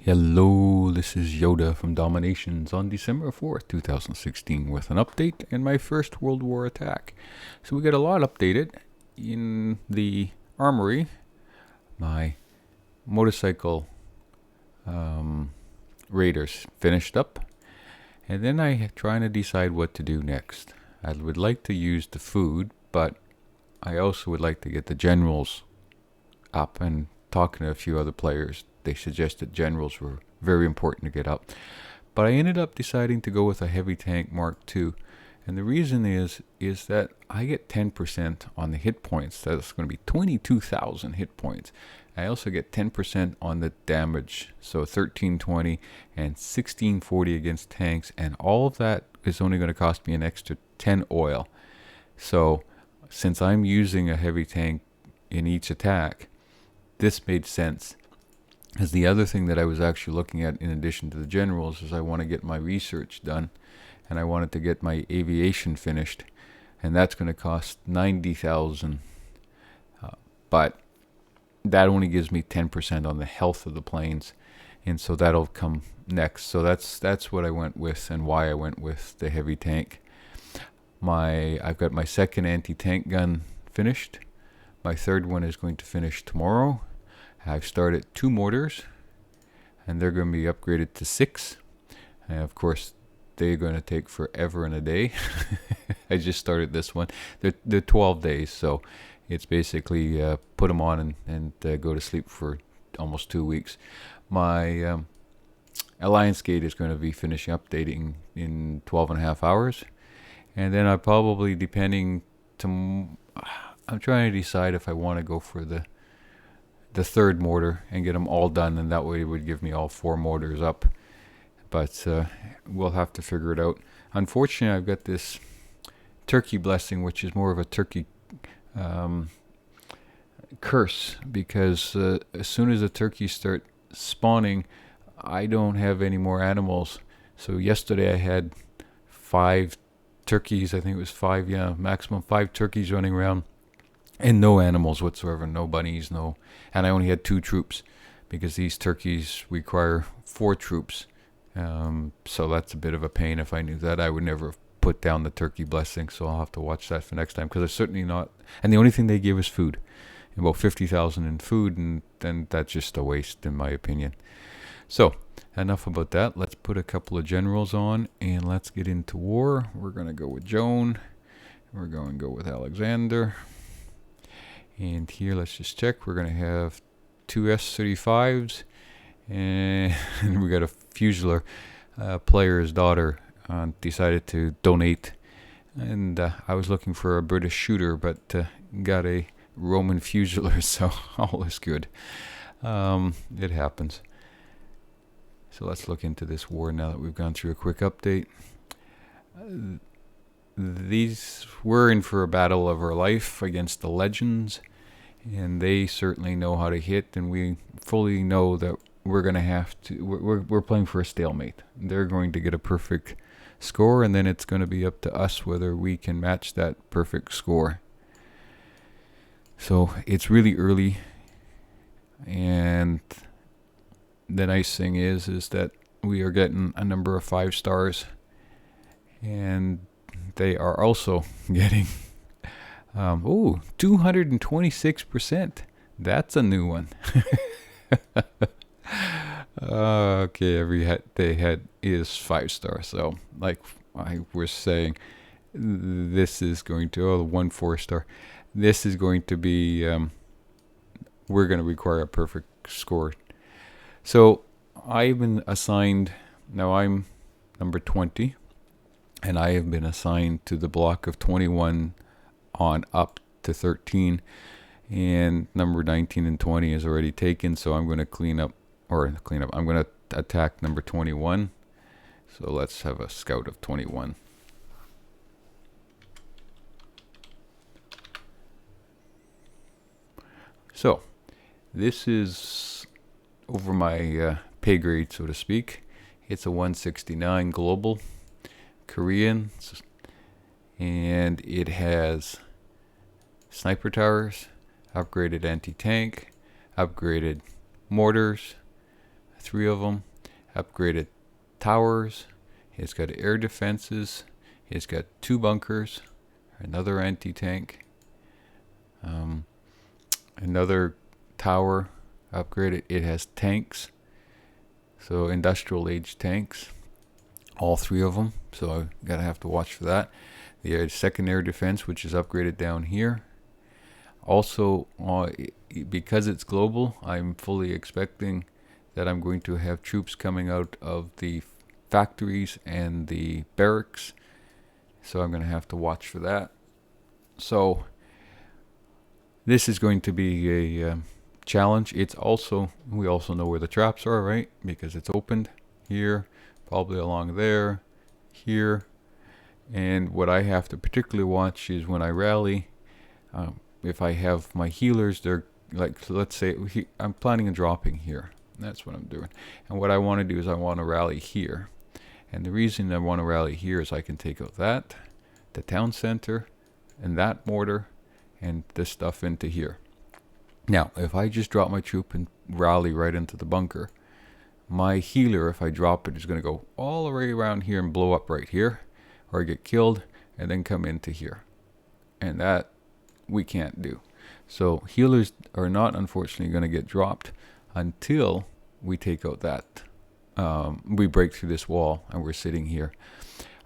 Hello, this is Yoda from Dominations on December 4th, 2016 with an update and my first World War attack. So we got a lot updated in the armory. My motorcycle raiders finished up, and then I trying to decide what to do next. I would like to use the food, but I also would like to get the generals up, and talking to a few other players, they suggested generals were very important to get up. But I ended up deciding to go with a heavy tank Mark II. And the reason is that I get 10% on the hit points. That's going to be 22,000 hit points. I also get 10% on the damage. So 1320 and 1640 against tanks. And all of that is only going to cost me an extra 10 oil. So since I'm using a heavy tank in each attack, this made sense. As the other thing that I was actually looking at in addition to the generals is I want to get my research done, and I wanted to get my aviation finished, and that's going to cost 90,000, but that only gives me 10% on the health of the planes, and so that'll come next. So that's what I went with and why I went with the heavy tank. I've got my second anti-tank gun finished. My third one is going to finish tomorrow. I've started 2 mortars, and they're going to be upgraded to 6. And of course, they're going to take forever and a day. I just started this one. They're 12 days, so it's basically put them on and go to sleep for almost 2 weeks. My Alliance Gate is going to be finishing updating in 12 and a half hours. And then I probably, I'm trying to decide if I want to go for the third mortar and get them all done, and that way it would give me all 4 mortars up. But we'll have to figure it out. Unfortunately, I've got this turkey blessing, which is more of a turkey curse, because as soon as the turkeys start spawning, I don't have any more animals. So yesterday I had 5 turkeys, I think it was 5, maximum 5 turkeys running around, and no animals whatsoever, no bunnies, no. And I only had 2 troops, because these turkeys require 4 troops. So that's a bit of a pain. If I knew that, I would never have put down the turkey blessing. So I'll have to watch that for next time, because they're certainly not. And the only thing they give is food, about 50,000 in food, and then that's just a waste, in my opinion. So enough about that. Let's put a couple of generals on, and let's get into war. We're going to go with Joan. We're going to go with Alexander. And here, let's just check. We're going to have 2 S-35s, and we got a Fusilier player's daughter decided to donate. And I was looking for a British shooter, but got a Roman Fusilier, so all is good. It happens. So let's look into this war now that we've gone through a quick update. We're in for a battle of our life against the legends, and they certainly know how to hit, and we fully know that we're going to have to, we're playing for a stalemate. They're going to get a perfect score, and then it's going to be up to us whether we can match that perfect score. So it's really early, and the nice thing is that we are getting a number of 5 stars, and they are also getting 226%. That's a new one. Okay, every hit they had is 5 stars. So like I was saying, this is going to 1 4-star. This is going to be we're going to require a perfect score. So I've been assigned, now I'm number 20, and I have been assigned to the block of 21 on up to 13, and number 19 and 20 is already taken, so I'm going to I'm going to attack number 21. So let's have a scout of 21. So this is over my pay grade, so to speak. It's a 169 global Korean, and it has sniper towers, upgraded anti-tank, upgraded mortars, 3 of them. Upgraded towers. He's got air defenses. He's got 2 bunkers. Another anti-tank. Another tower upgraded. It has tanks. So industrial age tanks. All 3 of them. So I gotta have to watch for that. The second air defense, which is upgraded down here. Also, because it's global, I'm fully expecting that I'm going to have troops coming out of the factories and the barracks. So I'm going to have to watch for that. So this is going to be a challenge. We also know where the traps are, right? Because it's opened here, probably along there, here. And what I have to particularly watch is when I rally, if I have my healers, they're like, let's say I'm planning on dropping here. That's what I'm doing. And what I want to do is I want to rally here. And the reason I want to rally here is I can take out that, the town center, and that mortar, and this stuff into here. Now, if I just drop my troop and rally right into the bunker, my healer, if I drop it, is going to go all the way around here and blow up right here, or get killed, and then come into here. And that we can't do. So healers are not, unfortunately, going to get dropped until we take out that. We break through this wall and we're sitting here.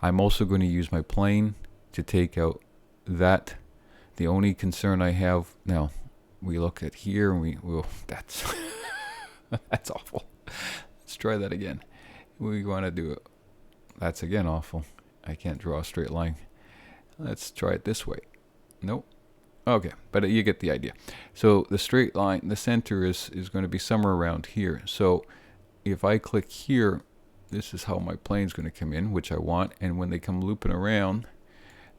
I'm also going to use my plane to take out that. The only concern I have now, we look at here and that's that's awful. Let's try that again. We want to do it. That's again awful. I can't draw a straight line. Let's try it this way. Nope. Okay, but you get the idea. So the straight line, the center is going to be somewhere around here. So if I click here, this is how my plane's going to come in, which I want. And when they come looping around,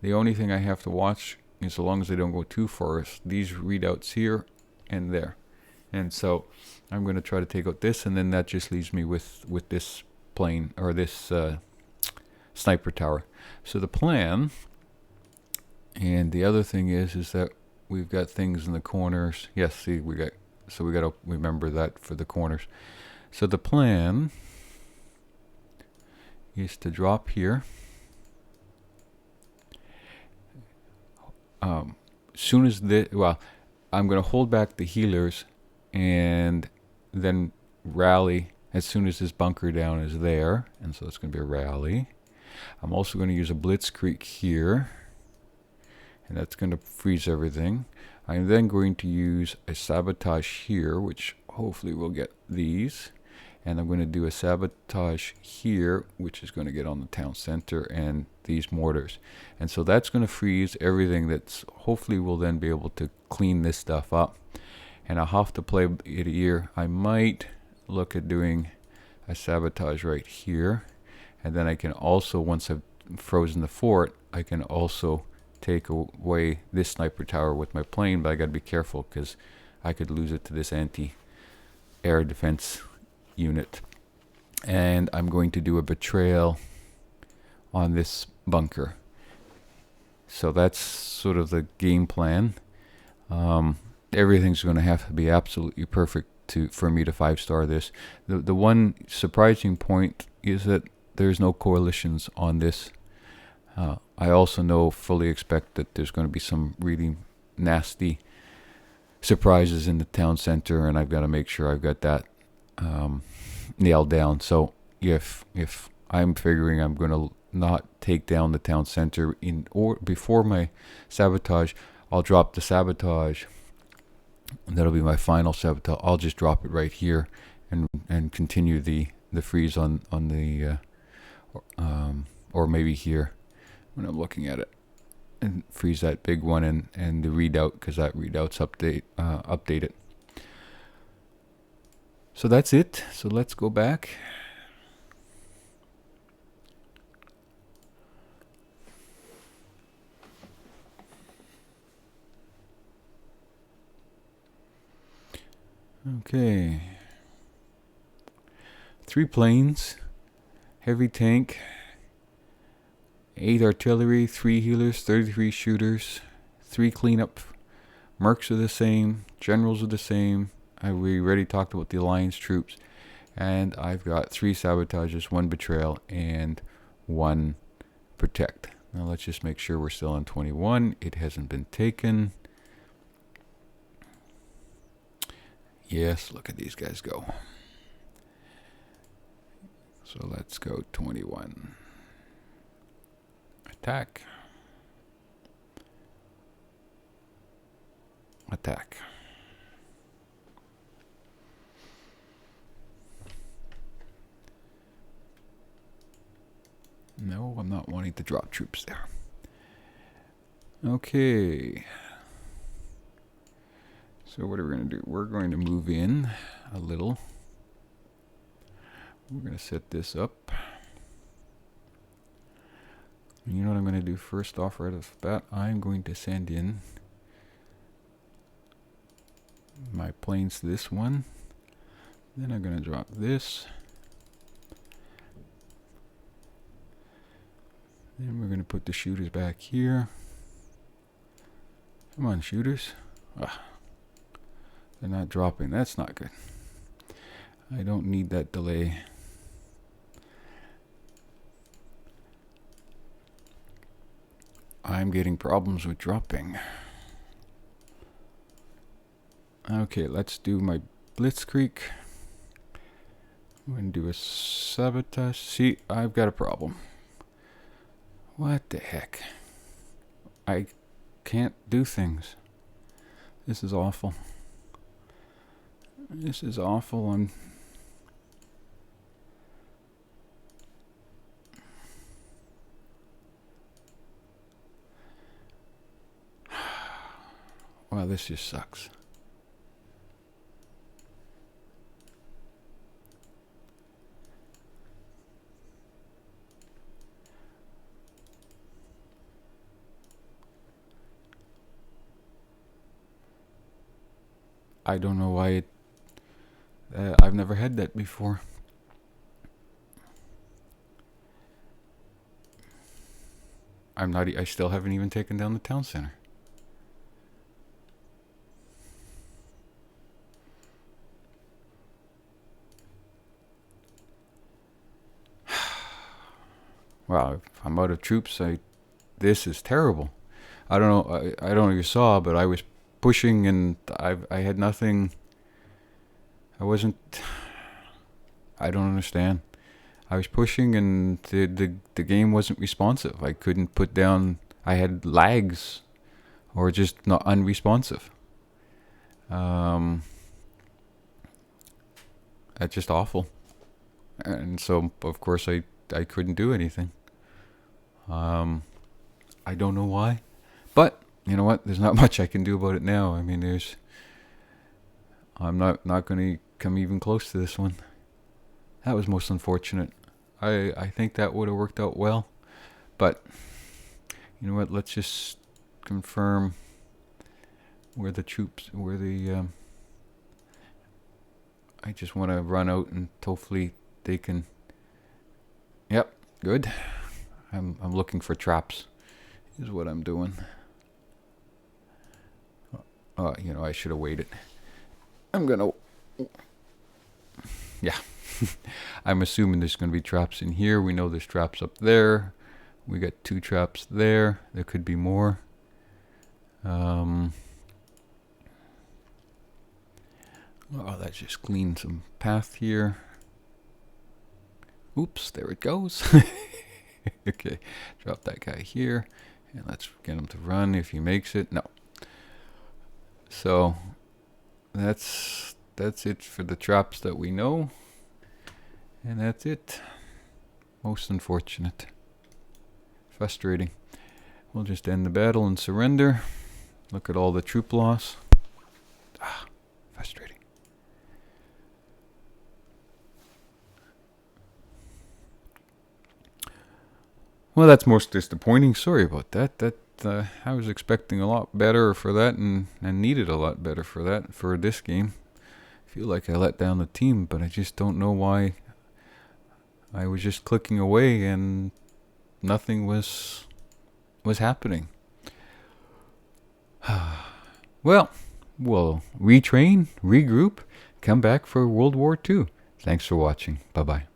the only thing I have to watch is, so long as they don't go too far, is these readouts here and there. And so I'm going to try to take out this, and then that just leaves me with this plane, or this sniper tower. So the plan, and the other thing is that we've got things in the corners. Yes, see, we got to remember that for the corners. So the plan is to drop here. Soon as I'm going to hold back the healers and then rally as soon as this bunker down is there. And so it's going to be a rally. I'm also going to use a Blitzkrieg here, and that's going to freeze everything. I'm then going to use a sabotage here, which hopefully will get these. And I'm going to do a sabotage here, which is going to get on the town center and these mortars. And so that's going to freeze everything. That's hopefully will then be able to clean this stuff up. And I'll have to play it here. I might look at doing a sabotage right here. And then I can also, once I've frozen the fort, I can also take away this sniper tower with my plane. But I got to be careful because I could lose it to this anti-air defense unit. And I'm going to do a betrayal on this bunker. So that's sort of the game plan. Everything's going to have to be absolutely perfect for me to 5-star this. The one surprising point is that there's no coalitions on this. I also fully expect that there's going to be some really nasty surprises in the town center, and I've got to make sure I've got that nailed down. So if I'm figuring I'm going to not take down the town center before my sabotage, I'll drop the sabotage, and that'll be my final sabotage. I'll just drop it right here and continue the freeze on the or maybe here when I'm looking at it, and freeze that big one and the readout, because that readout's updated. So that's it. So let's go back. Okay. 3 planes, heavy tank, 8 artillery, 3 healers, 33 shooters, 3 cleanup. Mercs are the same, generals are the same. We already talked about the alliance troops. And I've got 3 sabotages, 1 betrayal, and 1 protect. Now let's just make sure we're still on 21. It hasn't been taken. Yes, look at these guys go. So let's go 21. Attack. Attack. No, I'm not wanting to drop troops there. Okay. So what are we going to do? We're going to move in a little. We're going to set this up. You know what I'm going to do first off right off the bat? I'm going to send in my planes to this one. Then I'm going to drop this. Then we're going to put the shooters back here. Come on, shooters. Ah, they're not dropping. That's not good. I don't need that delay. I'm getting problems with dropping. Okay, let's do my Blitzkrieg. I'm going to do a sabotage. See, I've got a problem. What the heck? I can't do things. This is awful. This is awful. Wow, this just sucks. I don't know why it... I've never had that before. I still haven't even taken down the town center. Wow, if I'm out of troops. This is terrible. I don't know. I don't know if you saw, but I was pushing and I had nothing. I wasn't. I don't understand. I was pushing and the game wasn't responsive. I couldn't put down. I had lags, or just not unresponsive. That's just awful. And so of course I couldn't do anything. I don't know why, but you know what? There's not much I can do about it now. I mean, I'm not going to come even close to this one. That was most unfortunate. I think that would have worked out well, but you know what? Let's just confirm where the troops, I just want to run out and hopefully they can. Yep, good. I'm looking for traps. Is what I'm doing. You know, I should have waited. I'm gonna. Yeah. I'm assuming there's gonna be traps in here. We know there's traps up there. We got 2 traps there. There could be more. Oh, let's just clean some path here. Oops, there it goes. Okay, drop that guy here. And let's get him to run if he makes it. No. So that's it for the traps that we know. And that's it. Most unfortunate. Frustrating. We'll just end the battle and surrender. Look at all the troop loss. Frustrating. Well, that's most disappointing. Sorry about that. I was expecting a lot better for that and needed a lot better for that for this game. I feel like I let down the team, but I just don't know why. I was just clicking away and nothing was happening. Well, we'll retrain, regroup, come back for World War II. Thanks for watching. Bye bye.